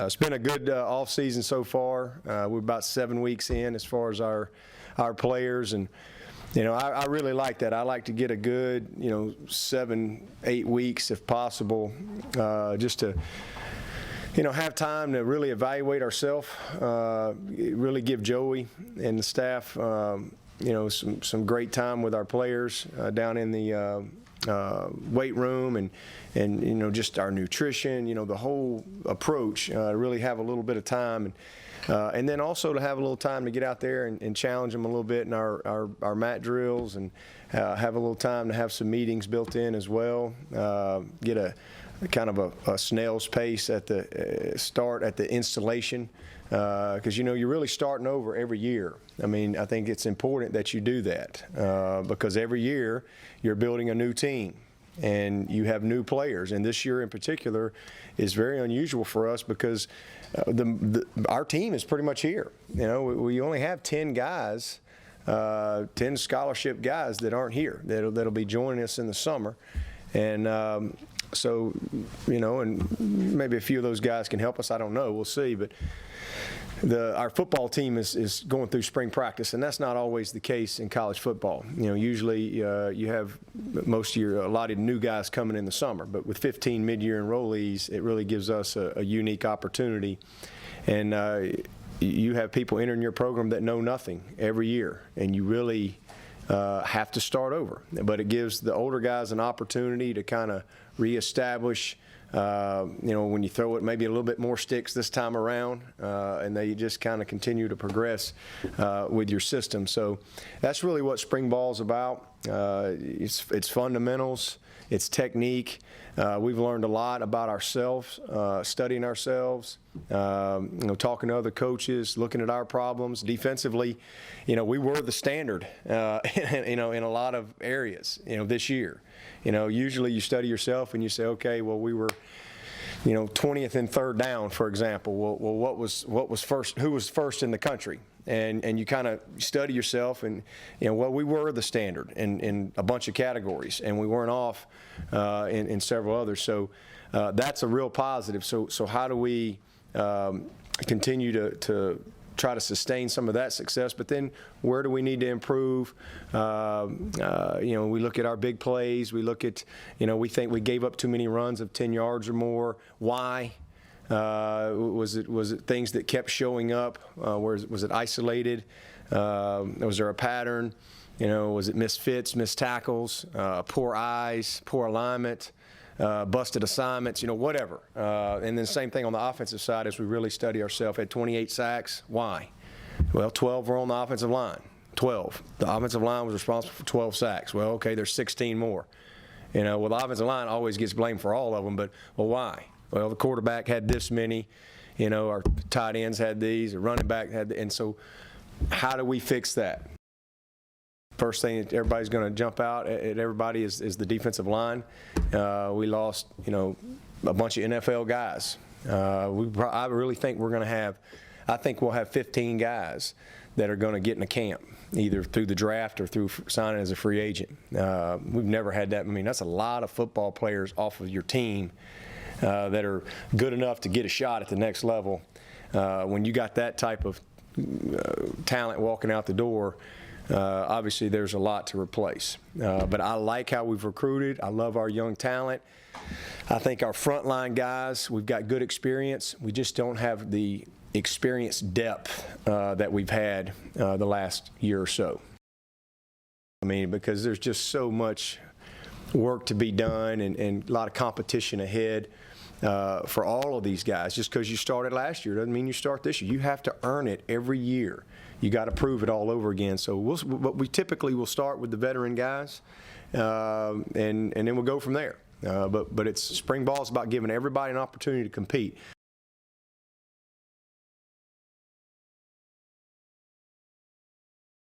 It's been a good off season so far. We're about 7 weeks in as far as our players, and I really like that. I like to get a good 7-8 weeks if possible, just to have time to really evaluate ourselves, really give Joey and the staff some great time with our players down in the weight room, and just our nutrition, the whole approach, really have a little bit of time, and then also to have a little time to get out there and challenge them a little bit in our mat drills, and have a little time to have some meetings built in as well, get a kind of a snail's pace at the start at the installation, because you're really starting over every year. I mean, I think it's important that you do that, because every year you're building a new team and you have new players, and this year in particular is very unusual for us because our team is pretty much here. We only have 10 guys, 10 scholarship guys that aren't here that'll be joining us in the summer, and so and maybe a few of those guys can help us. I don't know. We'll see. But our football team is going through spring practice, and that's not always the case in college football. Usually you have most of your allotted new guys coming in the summer, but with 15 mid-year enrollees, it really gives us a unique opportunity. And you have people entering your program that know nothing every year, and you really have to start over. But it gives the older guys an opportunity to kind of reestablish, when you throw it maybe a little bit more sticks this time around, and they just kind of continue to progress with your system. So that's really what spring ball is about. It's fundamentals, it's technique. We've learned a lot about ourselves, studying ourselves, talking to other coaches, looking at our problems. Defensively, we were the standard, in a lot of areas, this year. Usually you study yourself and you say, okay, well, we were 20th in third down, for example. Well, what was first? Who was first in the country? And you kind of study yourself, and we were the standard in a bunch of categories, and we weren't off in several others. So that's a real positive. So how do we continue to try to sustain some of that success, but then where do we need to improve? We look at our big plays. We look at, we think we gave up too many runs of 10 yards or more. Why? Was it things that kept showing up? Was it isolated? Was there a pattern? Was it missed fits, missed tackles, poor eyes, poor alignment? Busted assignments, whatever. And then same thing on the offensive side as we really study ourselves. Had 28 sacks. Why? Well, 12 were on the offensive line. 12. The offensive line was responsible for 12 sacks. Well, okay, there's 16 more. The offensive line always gets blamed for all of them, but, well, why? Well, the quarterback had this many. Our tight ends had these. The running back had, and so how do we fix that? First thing that everybody's going to jump out at everybody is the defensive line. We lost, a bunch of NFL guys. I really think I think we'll have 15 guys that are going to get in a camp, either through the draft or through signing as a free agent. We've never had that. I mean, that's a lot of football players off of your team that are good enough to get a shot at the next level. When you got that type of talent walking out the door, obviously there's a lot to replace. But I like how we've recruited. I love our young talent. I think our frontline guys, we've got good experience. We just don't have the experience depth that we've had the last year or so. I mean, because there's just so much work to be done, and a lot of competition ahead for all of these guys. Just because you started last year doesn't mean you start this year. You have to earn it every year. You got to prove it all over again. So we typically will start with the veteran guys, and then we'll go from there. But it's spring ball is about giving everybody an opportunity to compete.